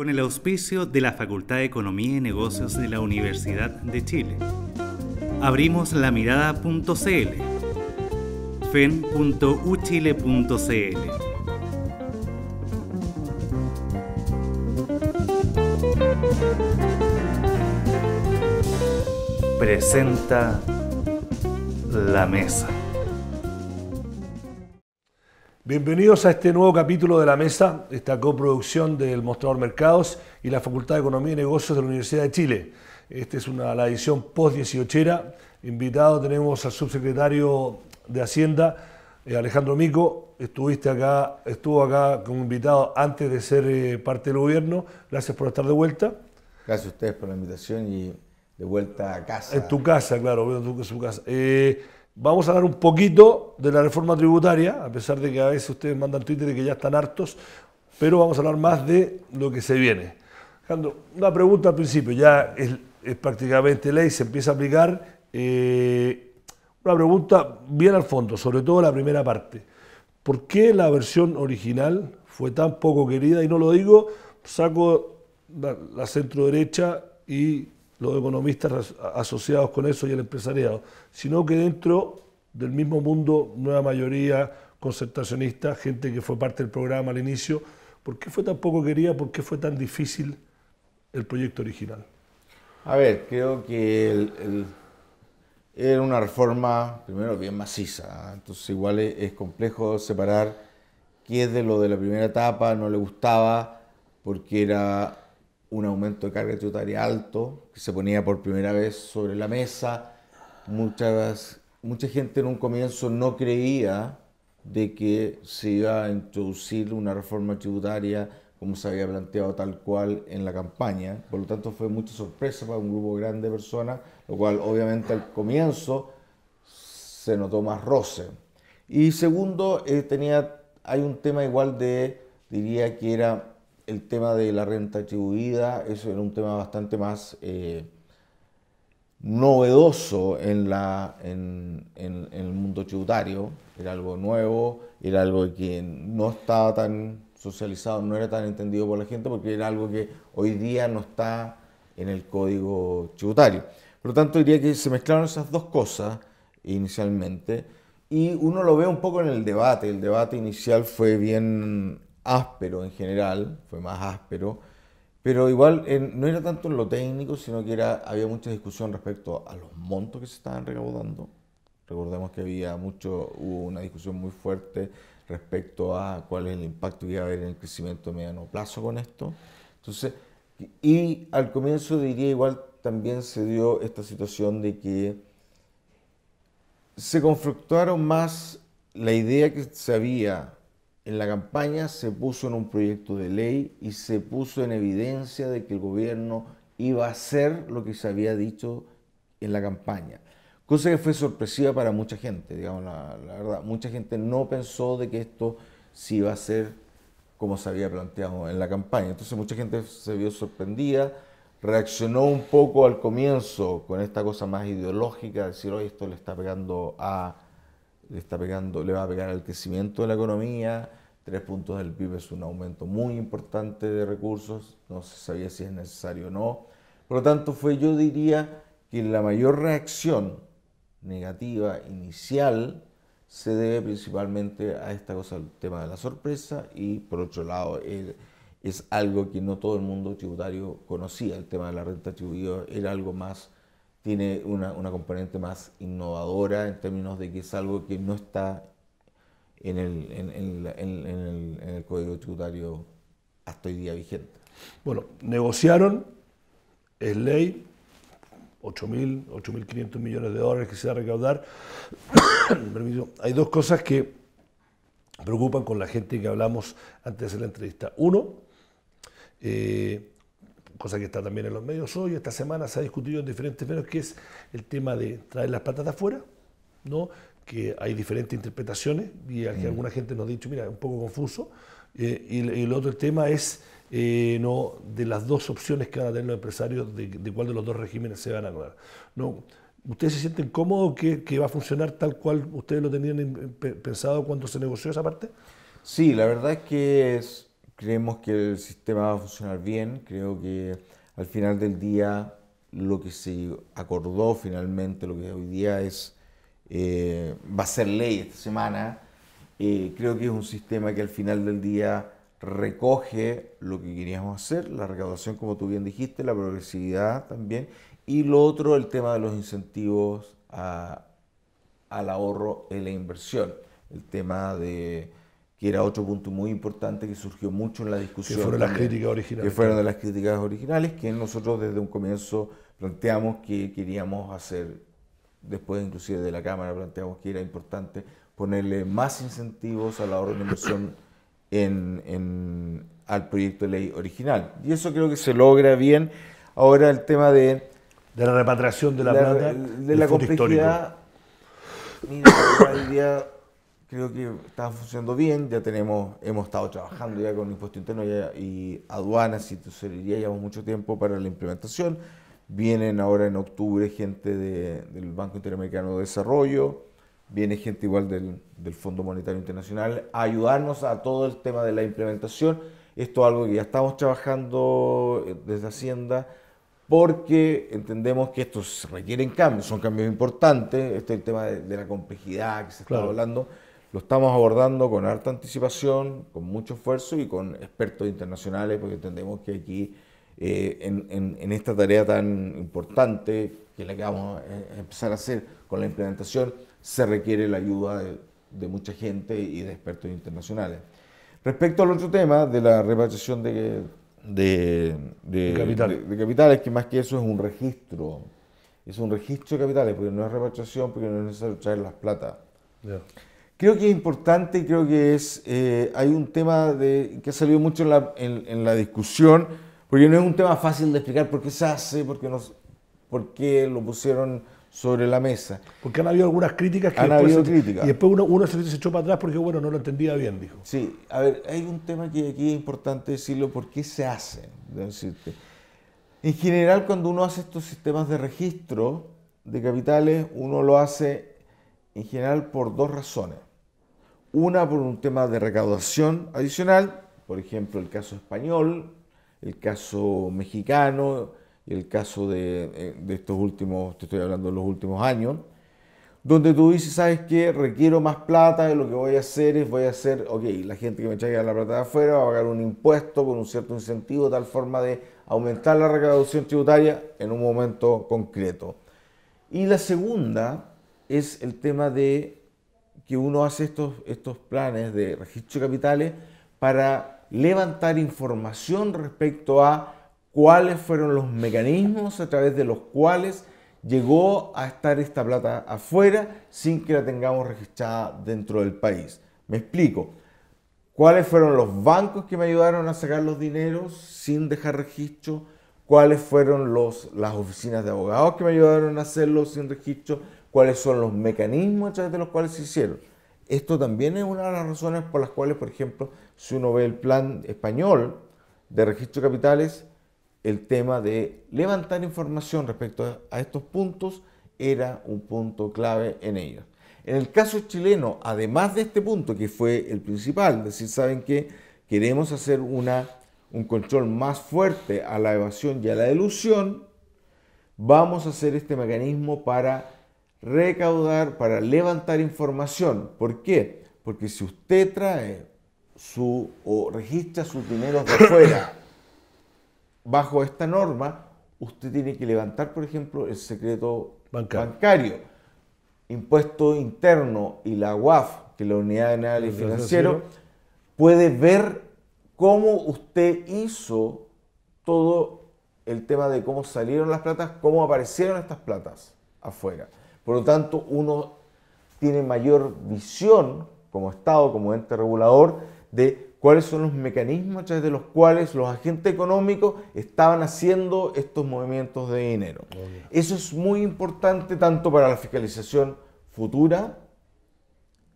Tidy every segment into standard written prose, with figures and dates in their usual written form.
con el auspicio de la Facultad de Economía y Negocios de la Universidad de Chile. Abrimos la mirada.cl, fen.uchile.cl. Presenta La Mesa. Bienvenidos a este nuevo capítulo de La Mesa, esta coproducción del Mostrador Mercados y la Facultad de Economía y Negocios de la Universidad de Chile. Esta es la edición post-18era. Invitado tenemos al subsecretario de Hacienda, Alejandro Mico. Estuvo acá como invitado antes de ser parte del gobierno. Gracias por estar de vuelta. Gracias a ustedes por la invitación y de vuelta a casa. En tu casa, claro, en su casa. Vamos a hablar un poquito de la reforma tributaria, a pesar de que a veces ustedes mandan Twitter de que ya están hartos, pero vamos a hablar más de lo que se viene. Alejandro, una pregunta al principio, ya es prácticamente ley, se empieza a aplicar. Una pregunta bien al fondo, sobre todo la primera parte. ¿Por qué la versión original fue tan poco querida? Y no lo digo, saco la centro derecha y los economistas asociados con eso y el empresariado, sino que dentro del mismo mundo, nueva mayoría concertacionista, gente que fue parte del programa al inicio. ¿Por qué fue tan poco querida? ¿Por qué fue tan difícil el proyecto original? A ver, creo que era una reforma, primero, bien maciza, entonces igual es complejo separar qué es de lo de la primera etapa, no le gustaba, porque era un aumento de carga tributaria alto, que se ponía por primera vez sobre la mesa. Mucha gente en un comienzo no creía de que se iba a introducir una reforma tributaria como se había planteado tal cual en la campaña. Por lo tanto, fue mucha sorpresa para un grupo grande de personas, lo cual obviamente al comienzo se notó más roce. Y segundo, hay un tema igual diría que era el tema de la renta atribuida. Eso era un tema bastante más novedoso en el mundo tributario. Era algo nuevo, era algo que no estaba tan socializado, no era tan entendido por la gente, porque era algo que hoy día no está en el código tributario. Por lo tanto, diría que se mezclaron esas dos cosas inicialmente, y uno lo ve un poco en el debate. El debate inicial fue bien áspero en general, fue más áspero, pero igual no era tanto en lo técnico, sino que había mucha discusión respecto a los montos que se estaban recaudando. Recordemos que hubo una discusión muy fuerte respecto a cuál es el impacto que iba a haber en el crecimiento a mediano plazo con esto. Entonces, y al comienzo diría igual también se dio esta situación de que se conflictuaron más la idea que se había en la campaña, se puso en un proyecto de ley y se puso en evidencia de que el gobierno iba a hacer lo que se había dicho en la campaña. Cosa que fue sorpresiva para mucha gente, digamos la verdad. Mucha gente no pensó de que esto se iba a hacer como se había planteado en la campaña. Entonces mucha gente se vio sorprendida, reaccionó un poco al comienzo con esta cosa más ideológica, decir, oye, esto le va a pegar al crecimiento de la economía. 3 puntos del PIB es un aumento muy importante de recursos, no se sabía si es necesario o no. Por lo tanto, yo diría que la mayor reacción negativa inicial se debe principalmente a esta cosa, el tema de la sorpresa, y por otro lado es algo que no todo el mundo tributario conocía. El tema de la renta atribuida era algo más, tiene una componente más innovadora en términos de que es algo que no está en el código tributario hasta hoy día vigente. Bueno, negociaron, es ley, 8.500 millones de dólares que se va a recaudar. Hay dos cosas que preocupan con la gente que hablamos antes de hacer la entrevista. Uno, cosa que está también en los medios hoy, esta semana se ha discutido en diferentes medios, que es el tema de traer las plata de afuera, ¿no? Que hay diferentes interpretaciones y aquí alguna gente nos ha dicho, mira, es un poco confuso. Y el otro tema es no, de las dos opciones que van a tener los empresarios, de cuál de los dos regímenes se van a dar. No, ¿ustedes se sienten cómodos que va a funcionar tal cual ustedes lo tenían pensado cuando se negoció esa parte? Sí, la verdad es que creemos que el sistema va a funcionar bien. Creo que al final del día lo que se acordó finalmente, lo que hoy día va a ser ley esta semana, creo que es un sistema que al final del día recoge lo que queríamos hacer, la recaudación, como tú bien dijiste, la progresividad también, y lo otro, el tema de los incentivos al ahorro en la inversión. El tema de que era otro punto muy importante que surgió mucho en la discusión. Que fueron las críticas originales. Que fueron de las críticas originales, que nosotros desde un comienzo planteamos que queríamos hacer, después inclusive de la Cámara planteamos que era importante ponerle más incentivos al ahorro en inversión al proyecto de ley original. Y eso creo que se logra bien. Ahora el tema de la repatriación de la plata, de la complejidad. Mira, hoy día creo que está funcionando bien. Ya hemos estado trabajando ya con impuesto interno y aduanas y tesorería, llevamos mucho tiempo para la implementación. Vienen ahora en octubre gente del Banco Interamericano de Desarrollo, viene gente igual del Fondo Monetario Internacional a ayudarnos a todo el tema de la implementación. Esto es algo que ya estamos trabajando desde Hacienda, porque entendemos que estos requieren cambios, son cambios importantes. Este es el tema de la complejidad que se está hablando. Lo estamos abordando con harta anticipación, con mucho esfuerzo y con expertos internacionales, porque entendemos que aquí, en esta tarea tan importante, que es la que vamos a empezar a hacer con la implementación, se requiere la ayuda de mucha gente y de expertos internacionales. Respecto al otro tema de la repatriación de capitales, que más que eso es un registro de capitales, porque no es repatriación, porque no es necesario traer las plata. Yeah. Creo que es importante, creo que hay un tema que ha salido mucho en la discusión, porque no es un tema fácil de explicar por qué se hace, por qué lo pusieron sobre la mesa. Porque han habido algunas críticas y después uno se echó para atrás porque, bueno, no lo entendía bien, dijo. Sí, a ver, hay un tema que aquí es importante decirlo, ¿por qué se hace? En general, cuando uno hace estos sistemas de registro de capitales, uno lo hace en general por dos razones. Una, por un tema de recaudación adicional, por ejemplo, el caso español, el caso mexicano y el caso de estos últimos, te estoy hablando de los últimos años, donde tú dices, ¿sabes qué? Requiero más plata y lo que voy a hacer, ok, la gente que me traiga la plata de afuera va a pagar un impuesto con un cierto incentivo, de tal forma de aumentar la recaudación tributaria en un momento concreto. Y la segunda es el tema de que uno hace estos planes de registro de capitales para levantar información respecto a cuáles fueron los mecanismos a través de los cuales llegó a estar esta plata afuera sin que la tengamos registrada dentro del país. Me explico. ¿Cuáles fueron los bancos que me ayudaron a sacar los dineros sin dejar registro? ¿Cuáles fueron las oficinas de abogados que me ayudaron a hacerlo sin registro? ¿Cuáles son los mecanismos a través de los cuales se hicieron? Esto también es una de las razones por las cuales, por ejemplo, si uno ve el plan español de registro de capitales, el tema de levantar información respecto a estos puntos era un punto clave en ellos. En el caso chileno, además de este punto, que fue el principal, es decir, ¿saben qué? Queremos hacer un control más fuerte a la evasión y a la elusión, vamos a hacer este mecanismo para recaudar, para levantar información. ¿Por qué? Porque si usted trae o registra sus dineros de afuera bajo esta norma, usted tiene que levantar, por ejemplo, el secreto bancario, impuesto interno y la UAF, que es la Unidad de Análisis Financiero, puede ver cómo usted hizo todo el tema de cómo salieron las platas, cómo aparecieron estas platas afuera. Por lo tanto, uno tiene mayor visión como Estado, como ente regulador, de cuáles son los mecanismos a través de los cuales los agentes económicos estaban haciendo estos movimientos de dinero. Eso es muy importante tanto para la fiscalización futura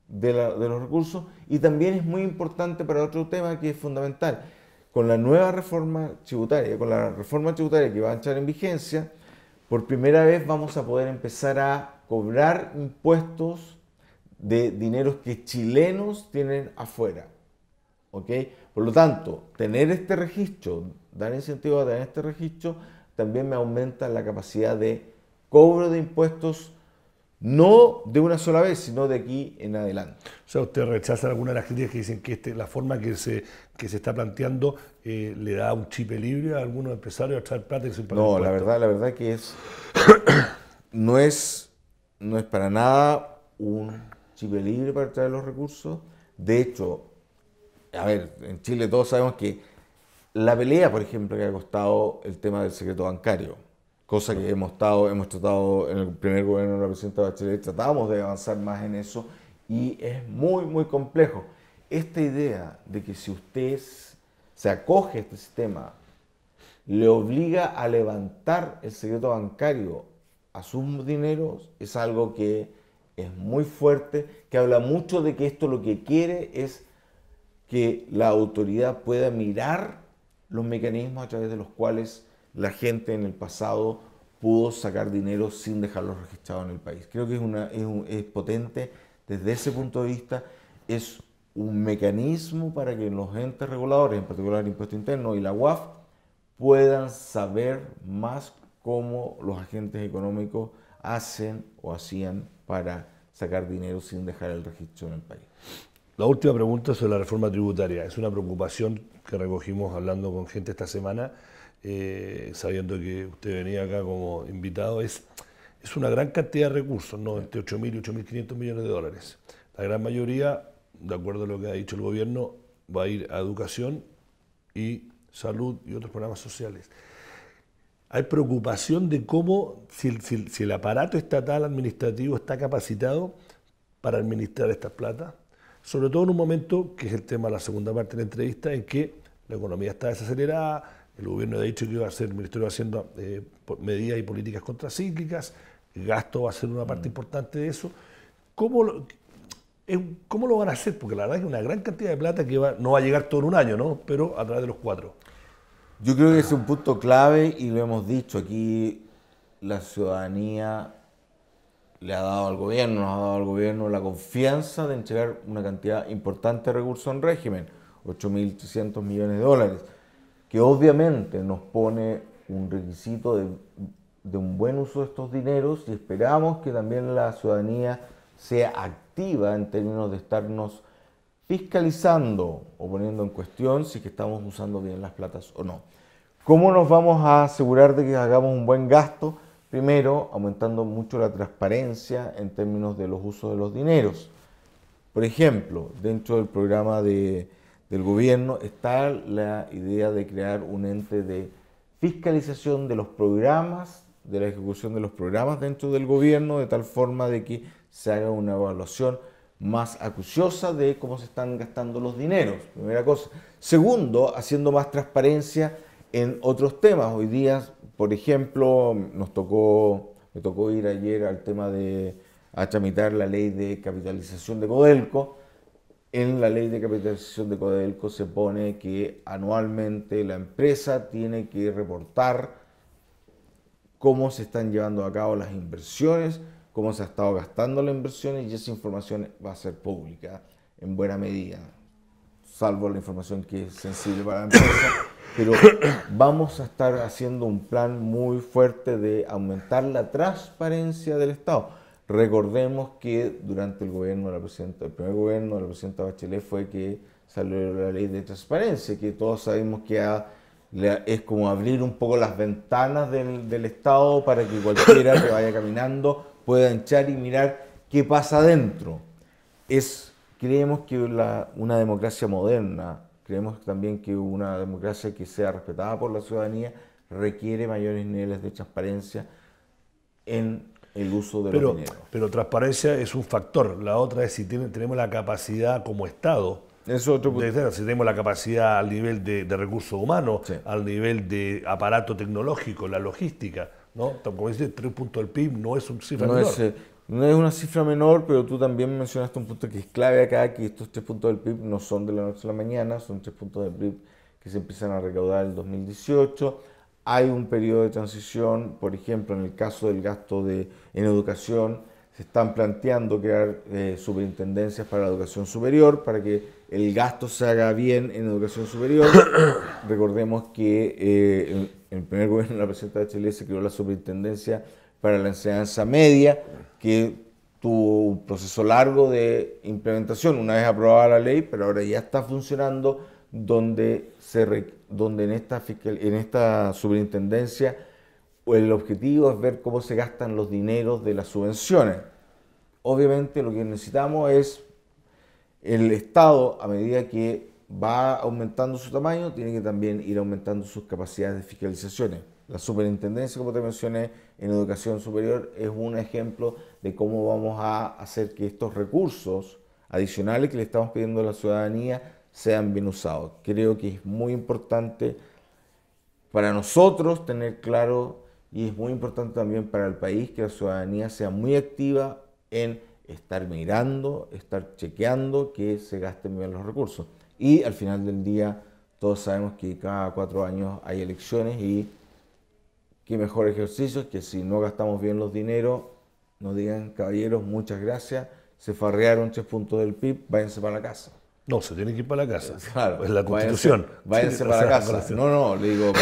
de los recursos y también es muy importante para otro tema que es fundamental. Con la nueva reforma tributaria, que va a entrar en vigencia, por primera vez vamos a poder empezar a cobrar impuestos de dineros que chilenos tienen afuera. ¿ok? Por lo tanto, tener este registro, dar incentivo a tener este registro, también me aumenta la capacidad de cobro de impuestos, no de una sola vez, sino de aquí en adelante. O sea, ¿usted rechaza alguna de las críticas que dicen que la forma que se está planteando le da un chip libre a algunos empresarios a traer plata y sin pagar No, impuestos? la verdad que no es para nada un chip libre para traer los recursos. De hecho, a ver, en Chile todos sabemos que la pelea, por ejemplo, que ha costado el tema del secreto bancario, cosa que hemos tratado en el primer gobierno de la presidenta Bachelet, tratamos de avanzar más en eso y es muy, muy complejo. Esta idea de que si usted se acoge a este sistema, le obliga a levantar el secreto bancario a sus dineros, es algo que es muy fuerte, que habla mucho de que esto lo que quiere es que la autoridad pueda mirar los mecanismos a través de los cuales la gente en el pasado pudo sacar dinero sin dejarlo registrado en el país. Creo que es potente desde ese punto de vista, es un mecanismo para que los entes reguladores, en particular el Impuesto Interno y la UAF, puedan saber más cómo los agentes económicos hacen o hacían para sacar dinero sin dejar el registro en el país. La última pregunta sobre la reforma tributaria. Es una preocupación que recogimos hablando con gente esta semana, sabiendo que usted venía acá como invitado. Es una gran cantidad de recursos, ¿no? Entre 8.000 y 8.500 millones de dólares. La gran mayoría, de acuerdo a lo que ha dicho el gobierno, va a ir a educación y salud y otros programas sociales. Hay preocupación de cómo, si el aparato estatal administrativo está capacitado para administrar estas platas, sobre todo en un momento, que es el tema de la segunda parte de la entrevista, en que la economía está desacelerada, el gobierno ha dicho que iba a hacer, el Ministerio va haciendo medidas y políticas contracíclicas, el gasto va a ser una parte importante de eso. ¿Cómo lo van a hacer? Porque la verdad es que una gran cantidad de plata que no va a llegar todo en un año, ¿no? Pero a través de los 4. Yo creo que es un punto clave y lo hemos dicho aquí, la ciudadanía le ha dado al gobierno, nos ha dado al gobierno la confianza de entregar una cantidad importante de recursos en régimen, 8.300 millones de dólares, que obviamente nos pone un requisito de un buen uso de estos dineros y esperamos que también la ciudadanía sea activa en términos de estarnos fiscalizando o poniendo en cuestión si es que estamos usando bien las platas o no. ¿Cómo nos vamos a asegurar de que hagamos un buen gasto? Primero, aumentando mucho la transparencia en términos de los usos de los dineros. Por ejemplo, dentro del programa del gobierno está la idea de crear un ente de fiscalización de los programas, de la ejecución de los programas dentro del gobierno, de tal forma de que se haga una evaluación más acuciosa de cómo se están gastando los dineros, primera cosa. Segundo, haciendo más transparencia en otros temas. Hoy día, por ejemplo, me tocó ir ayer al tema a tramitar la ley de capitalización de Codelco. En la ley de capitalización de Codelco se pone que anualmente la empresa tiene que reportar cómo se están llevando a cabo las inversiones, cómo se ha estado gastando las inversiones y esa información va a ser pública en buena medida, salvo la información que es sensible para la empresa. Pero vamos a estar haciendo un plan muy fuerte de aumentar la transparencia del Estado. Recordemos que durante el primer gobierno de la presidenta Bachelet fue que salió la ley de transparencia, que todos sabemos que es como abrir un poco las ventanas del Estado para que cualquiera que vaya caminando pueda entrar y mirar qué pasa adentro. Creemos que una democracia moderna, creemos también que una democracia que sea respetada por la ciudadanía requiere mayores niveles de transparencia en el uso de los dineros. Pero transparencia es un factor. La otra es si tenemos la capacidad como Estado. Es otro punto. Si tenemos la capacidad al nivel de recursos humanos, Sí. al nivel de aparato tecnológico, la logística, ¿no? Como dice, 3 puntos del PIB no es una cifra menor. No es una cifra menor, pero tú también mencionaste un punto que es clave acá, que estos 3 puntos del PIB no son de la noche a la mañana, son 3 puntos del PIB que se empiezan a recaudar en el 2018. Hay un periodo de transición, por ejemplo, en el caso del gasto en educación, se están planteando crear superintendencias para la educación superior, para que el gasto se haga bien en educación superior. Recordemos que en el primer gobierno de la presidenta Bachelet se creó la superintendencia para la enseñanza media, que tuvo un proceso largo de implementación, una vez aprobada la ley, pero ahora ya está funcionando, donde en esta superintendencia el objetivo es ver cómo se gastan los dineros de las subvenciones. Obviamente lo que necesitamos es el Estado, a medida que va aumentando su tamaño, tiene que también ir aumentando sus capacidades de fiscalizaciones. La superintendencia, como te mencioné, en educación superior es un ejemplo de cómo vamos a hacer que estos recursos adicionales que le estamos pidiendo a la ciudadanía sean bien usados. Creo que es muy importante para nosotros tener claro, y es muy importante también para el país, que la ciudadanía sea muy activa en estar mirando, estar chequeando que se gasten bien los recursos. Y al final del día, todos sabemos que cada 4 años hay elecciones, y qué mejor ejercicio es que si no gastamos bien los dineros, nos digan: caballeros, muchas gracias, se farrearon 3 puntos del PIB, váyanse para la casa. No, se tiene que ir para la casa. Claro, es la Constitución. Váyanse para la casa. No, le digo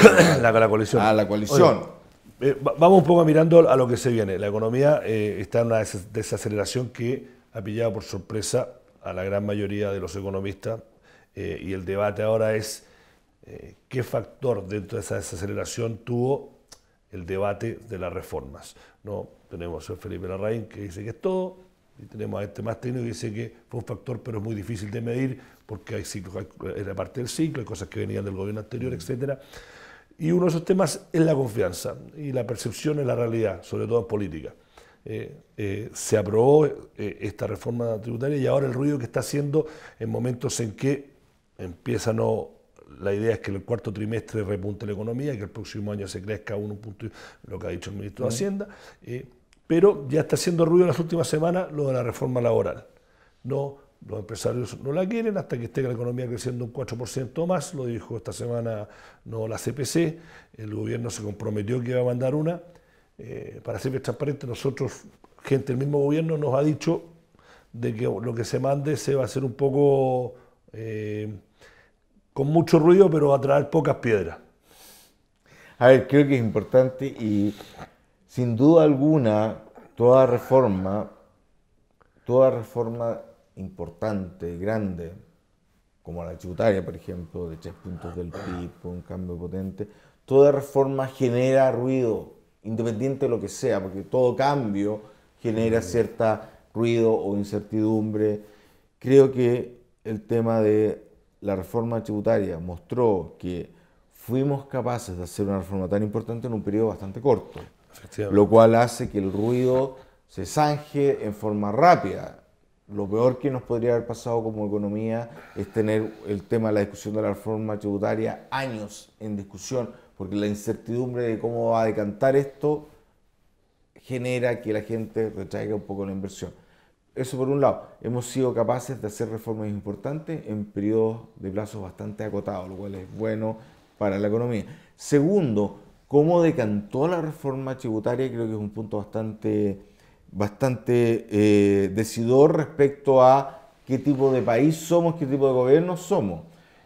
la coalición. A la coalición. Oye, vamos un poco mirando a lo que se viene. La economía está en una desaceleración que ha pillado por sorpresa a la gran mayoría de los economistas, y el debate ahora es qué factor dentro de esa desaceleración tuvo el debate de las reformas, ¿no? Tenemos a Felipe Larraín, que dice que es todo, y tenemos a este más técnico que dice que fue un factor, pero es muy difícil de medir porque hay ciclos, era parte del ciclo, hay cosas que venían del gobierno anterior, etcétera. Y uno de esos temas es la confianza y la percepción en la realidad, sobre todo en política. Se aprobó esta reforma tributaria, y ahora el ruido que está haciendo en momentos en que empieza la idea es que el cuarto trimestre repunte la economía y que el próximo año se crezca a 1 punto, lo que ha dicho el ministro de Hacienda, pero ya está haciendo ruido en las últimas semanas lo de la reforma laboral. No, los empresarios no la quieren hasta que esté la economía creciendo un 4% más, lo dijo esta semana la CPC, el gobierno se comprometió que iba a mandar una. Para ser transparente, nosotros, gente del mismo gobierno, nos ha dicho de que lo que se mande se va a hacer un poco con mucho ruido, pero va a traer pocas piedras. A ver, creo que es importante, y sin duda alguna toda reforma importante, grande, como la tributaria, por ejemplo, de 3 puntos del PIB, un cambio potente, toda reforma genera ruido, independiente de lo que sea, porque todo cambio genera cierta ruido o incertidumbre. Creo que el tema de la reforma tributaria mostró que fuimos capaces de hacer una reforma tan importante en un periodo bastante corto, lo cual hace que el ruido se zanje en forma rápida. Lo peor que nos podría haber pasado como economía es tener el tema de la discusión de la reforma tributaria años en discusión, porque la incertidumbre de cómo va a decantar esto genera que la gente retraiga un poco la inversión. Eso por un lado. Hemos sido capaces de hacer reformas importantes en periodos de plazos bastante acotados, lo cual es bueno para la economía. Segundo, cómo decantó la reforma tributaria, creo que es un punto bastante decidor respecto a qué tipo de país somos, qué tipo de gobierno somos.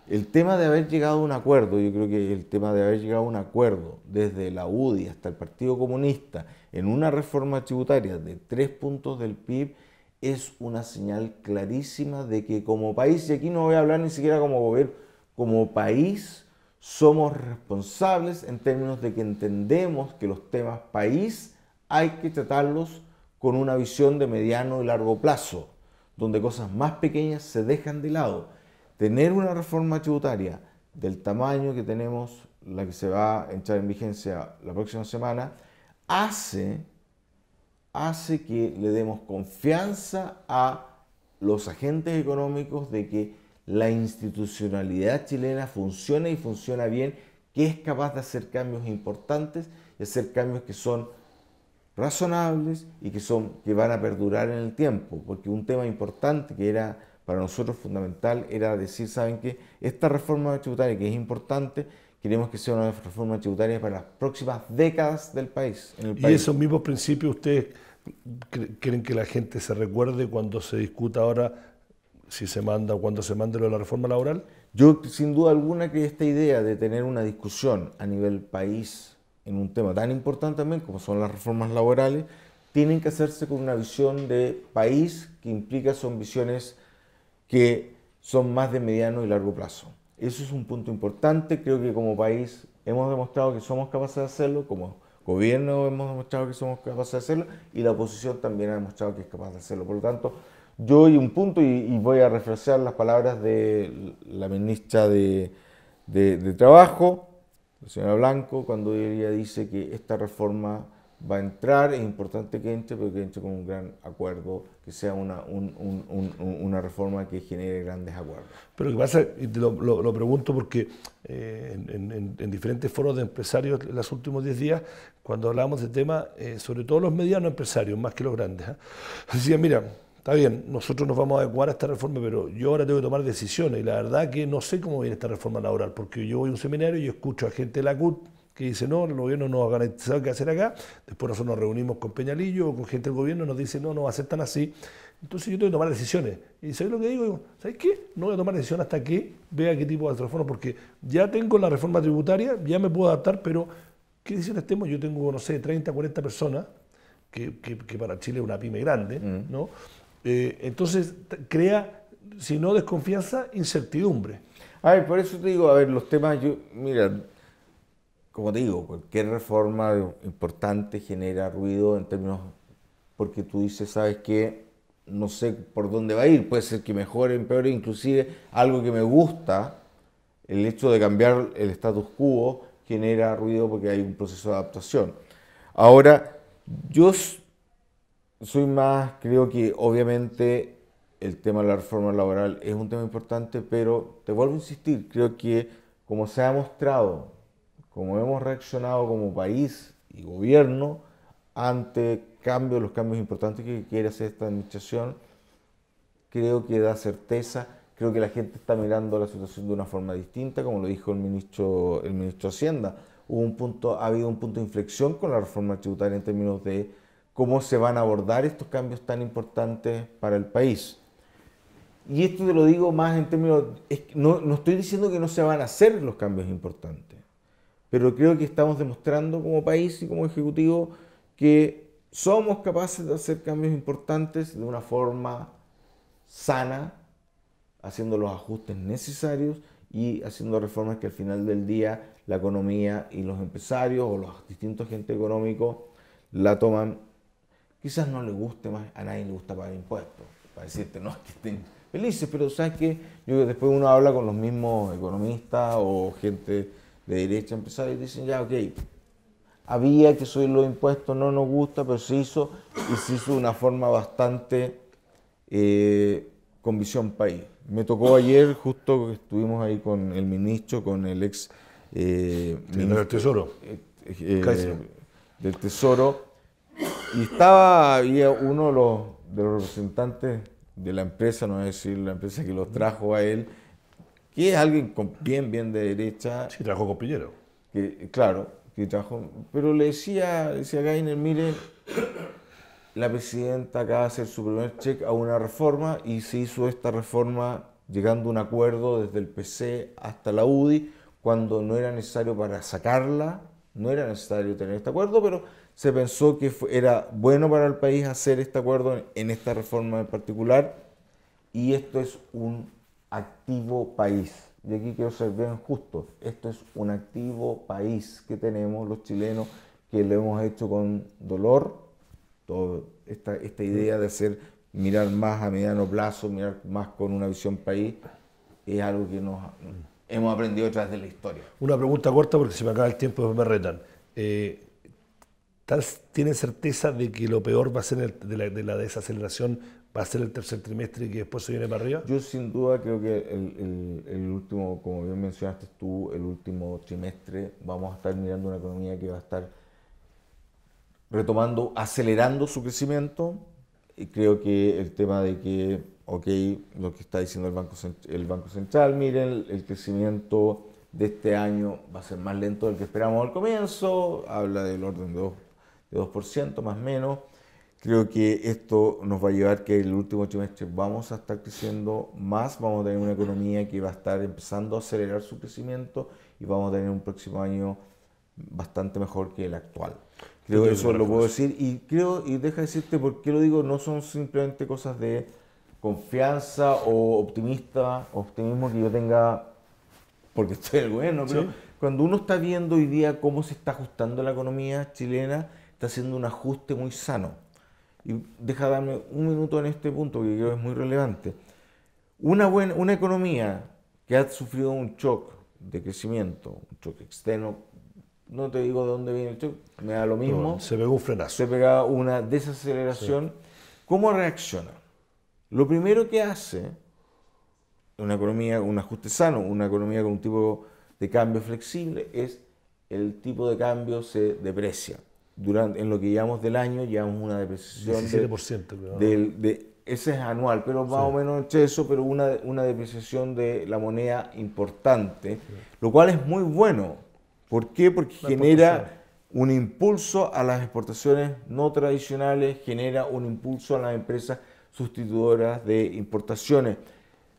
El tema de haber llegado a un acuerdo, yo creo que el tema de haber llegado a un acuerdo desde la UDI hasta el Partido Comunista en una reforma tributaria de 3 puntos del PIB es una señal clarísima de que como país, y aquí no voy a hablar ni siquiera como gobierno, como país somos responsables en términos de que entendemos que los temas país hay que tratarlos con una visión de mediano y largo plazo, donde cosas más pequeñas se dejan de lado. Tener una reforma tributaria del tamaño que tenemos, la que se va a entrar en vigencia la próxima semana, hace que le demos confianza a los agentes económicos de que la institucionalidad chilena funciona y funciona bien, que es capaz de hacer cambios importantes y hacer cambios que son razonables y que van a perdurar en el tiempo, porque un tema importante que era para nosotros fundamental era decir, ¿saben qué? Esta reforma tributaria que es importante, queremos que sea una reforma tributaria para las próximas décadas del país. Y esos mismos principios ustedes ¿Quieren que la gente se recuerde cuando se discuta ahora si se manda o cuando se mande lo de la reforma laboral? Yo, sin duda alguna, creo que esta idea de tener una discusión a nivel país en un tema tan importante también como son las reformas laborales, tienen que hacerse con una visión de país que implica son visiones que son más de mediano y largo plazo. Eso es un punto importante. Creo que como país hemos demostrado que somos capaces de hacerlo, como gobierno hemos demostrado que somos capaces de hacerlo y la oposición también ha demostrado que es capaz de hacerlo. Por lo tanto, yo y un punto, y voy a refrescar las palabras de la ministra de Trabajo, la señora Blanco, cuando ella dice que esta reforma va a entrar, es importante que entre, pero que entre con un gran acuerdo, que sea una reforma que genere grandes acuerdos. Pero lo que pasa, y te lo pregunto porque en diferentes foros de empresarios en los últimos 10 días, cuando hablábamos de temas, sobre todo los medianos empresarios, más que los grandes, decían, mira, está bien, nosotros nos vamos a adecuar a esta reforma, pero yo ahora tengo que tomar decisiones y la verdad que no sé cómo viene esta reforma laboral, porque yo voy a un seminario y yo escucho a gente de la CUT que dice, no, el gobierno no ha garantizado qué hacer acá, después nosotros nos reunimos con Peñalillo o con gente del gobierno y nos dice, no, no va a ser tan así, entonces yo tengo que tomar decisiones. Y ¿sabes lo que digo? ¿Sabes qué? No voy a tomar decisión hasta que vea qué tipo de reforma, porque ya tengo la reforma tributaria, ya me puedo adaptar, pero ¿qué decisiones tengo? Yo tengo, no sé, 30, 40 personas, que para Chile es una pyme grande, ¿no? Entonces crea, si no desconfianza, incertidumbre. A ver, por eso te digo, a ver, los temas, mira, como te digo, cualquier reforma importante genera ruido en términos, porque tú dices, ¿sabes qué? No sé por dónde va a ir, puede ser que mejore, empeore, inclusive algo que me gusta, el hecho de cambiar el status quo genera ruido porque hay un proceso de adaptación. Ahora, yo soy más, creo que obviamente el tema de la reforma laboral es un tema importante, pero te vuelvo a insistir, creo que como se ha mostrado, como hemos reaccionado como país y gobierno ante los cambios importantes que quiere hacer esta administración, creo que da certeza, creo que la gente está mirando la situación de una forma distinta, como lo dijo el ministro de Hacienda. Ha habido un punto de inflexión con la reforma tributaria en términos de cómo se van a abordar estos cambios tan importantes para el país. Y esto te lo digo más en términos, no estoy diciendo que no se van a hacer los cambios importantes, pero creo que estamos demostrando como país y como ejecutivo que somos capaces de hacer cambios importantes de una forma sana, haciendo los ajustes necesarios y haciendo reformas que al final del día la economía y los empresarios o los distintos agentes económicos la toman. Quizás no le guste más, a nadie le gusta pagar impuestos, para decirte, no, que estén felices, pero ¿sabes qué? Yo creo que después uno habla con los mismos economistas o gente de derecha, empresarios, y dicen, ya, ok, había que subir los impuestos, no nos gusta, pero se hizo, y se hizo de una forma bastante con visión país. Me tocó ayer, justo que estuvimos ahí con el ministro, con el ex ministro del Tesoro, del Tesoro, y había uno de los representantes de la empresa, no voy a decir la empresa que los trajo a él, que es alguien bien de derecha. Sí, trabajó con Piñero. Claro, que trabajó, pero le decía Gainer, mire, la presidenta acaba de hacer su primer check a una reforma y se hizo esta reforma llegando a un acuerdo desde el PC hasta la UDI, cuando no era necesario para sacarla, no era necesario tener este acuerdo, pero se pensó que era bueno para el país hacer este acuerdo en esta reforma en particular, y esto es un activo país. Y aquí quiero ser bien justo, esto es un activo país que tenemos los chilenos, que lo hemos hecho con dolor, toda esta idea de mirar más a mediano plazo, mirar más con una visión país, es algo que hemos aprendido a través de la historia. Una pregunta corta porque se me acaba el tiempo y después me retan. ¿Tienen certeza de que lo peor va a ser de la desaceleración, va a ser el tercer trimestre y que después se viene para arriba? Yo sin duda creo que el último, como bien mencionaste tú, el último trimestre vamos a estar mirando una economía que va a estar retomando, acelerando su crecimiento. Y creo que el tema de que, ok, lo que está diciendo el Banco Central, miren, el crecimiento de este año va a ser más lento del que esperamos al comienzo, habla del orden de 2% más o menos. Creo que esto nos va a llevar que el último trimestre vamos a estar creciendo más, vamos a tener una economía que va a estar empezando a acelerar su crecimiento y vamos a tener un próximo año bastante mejor que el actual. Creo que eso lo puedo decir y creo, y deja decirte por qué lo digo, no son simplemente cosas de confianza o optimismo que yo tenga porque estoy en el gobierno, pero cuando uno está viendo hoy día cómo se está ajustando la economía chilena, está haciendo un ajuste muy sano. Y deja darme un minuto en este punto, porque creo que es muy relevante. Una economía que ha sufrido un shock de crecimiento, un shock externo, no te digo de dónde viene el shock, me da lo mismo. No, se pegó un frenazo. Se pega una desaceleración. ¿Cómo reacciona? Lo primero que hace una economía, un ajuste sano, una economía con un tipo de cambio flexible, es el tipo de cambio se deprecia. En lo que llevamos del año, llevamos una depreciación 17%, creo, ¿no? ese es anual, pero más o menos entre eso, pero una depreciación de la moneda importante, lo cual es muy bueno. ¿Por qué? Porque genera un impulso a las exportaciones no tradicionales, genera un impulso a las empresas sustituidoras de importaciones.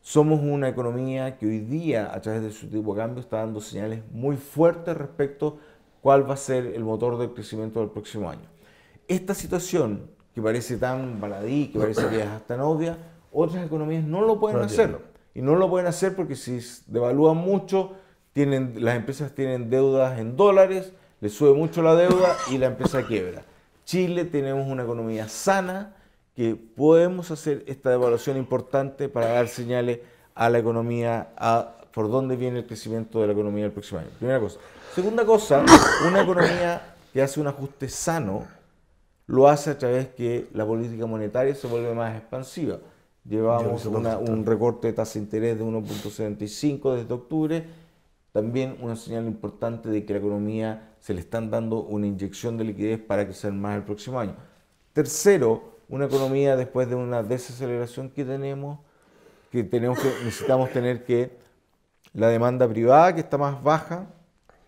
Somos una economía que hoy día, a través de su tipo de cambio, está dando señales muy fuertes respecto a cuál va a ser el motor del crecimiento del próximo año. Esta situación, que parece tan baladí, que parece que es tan obvia, otras economías no lo pueden hacer. Y no lo pueden hacer porque si devalúan mucho, las empresas tienen deudas en dólares, les sube mucho la deuda y la empresa quiebra. Chile tenemos una economía sana, que podemos hacer esta devaluación importante para dar señales a la economía, por dónde viene el crecimiento de la economía el próximo año. Primera cosa. Segunda cosa, una economía que hace un ajuste sano lo hace a través que la política monetaria se vuelve más expansiva. Llevamos un recorte de tasa de interés de 1.75 desde octubre, también una señal importante de que la economía se le están dando una inyección de liquidez para crecer más el próximo año. Tercero, una economía después de una desaceleración que necesitamos tener que la demanda privada, que está más baja,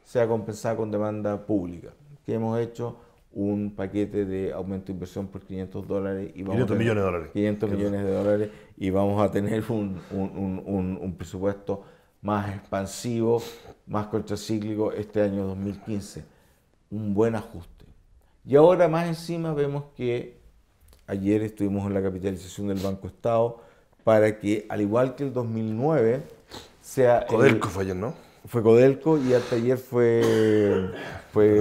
sea compensada con demanda pública. Que hemos hecho un paquete de aumento de inversión por $500 y 500 millones de dólares. 500 millones de dólares y vamos a tener un presupuesto más expansivo, más contracíclico este año 2015. Un buen ajuste. Y ahora más encima vemos que ayer estuvimos en la capitalización del Banco Estado para que, al igual que el 2009, sea... Codelco fue ayer, ¿no? Fue Codelco y hasta ayer fue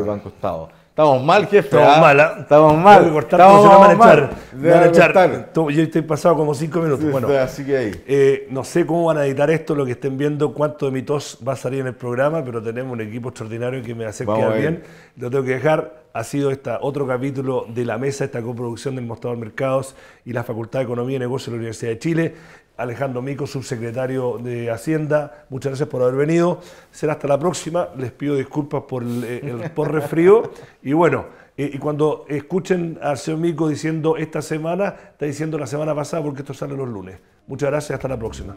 Banco Estado. Estamos mal, jefe. Estamos mal, ¿eh? Estamos mal. Tengo que cortar, porque se me van a echar. Me van a echar. echar. Yo estoy pasado como 5 minutos. Bueno, así que ahí. no sé cómo van a editar esto, lo que estén viendo, cuánto de mi tos va a salir en el programa, pero tenemos un equipo extraordinario que me hace quedar bien. Lo tengo que dejar. Ha sido otro capítulo de La Mesa, esta coproducción del Mostrador Mercados y la Facultad de Economía y Negocios de la Universidad de Chile. Alejandro Mico, subsecretario de Hacienda, muchas gracias por haber venido. Será hasta la próxima. Les pido disculpas por el resfrío. Y bueno, y cuando escuchen al señor Mico diciendo esta semana, está diciendo la semana pasada porque esto sale los lunes. Muchas gracias, hasta la próxima.